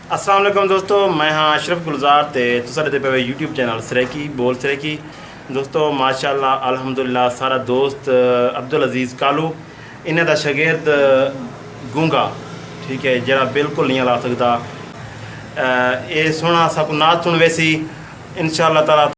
अस्सलाम वालेकुम दोस्तों, मैं हाँ अशरफ गुलजार ते तुसा दे पे यूट्यूब चैनल सराइकी बोल सराइकी दोस्तों माशाअल्लाह अल्हम्दुलिल्लाह सारा दोस्त अब्दुल अजीज़ कालू इन्हें दा शागिर्द गूंगा ठीक है जरा बिल्कुल नहीं ला सकता ये सोना सब नात सुन वैसी इंशाअल्लाह ताला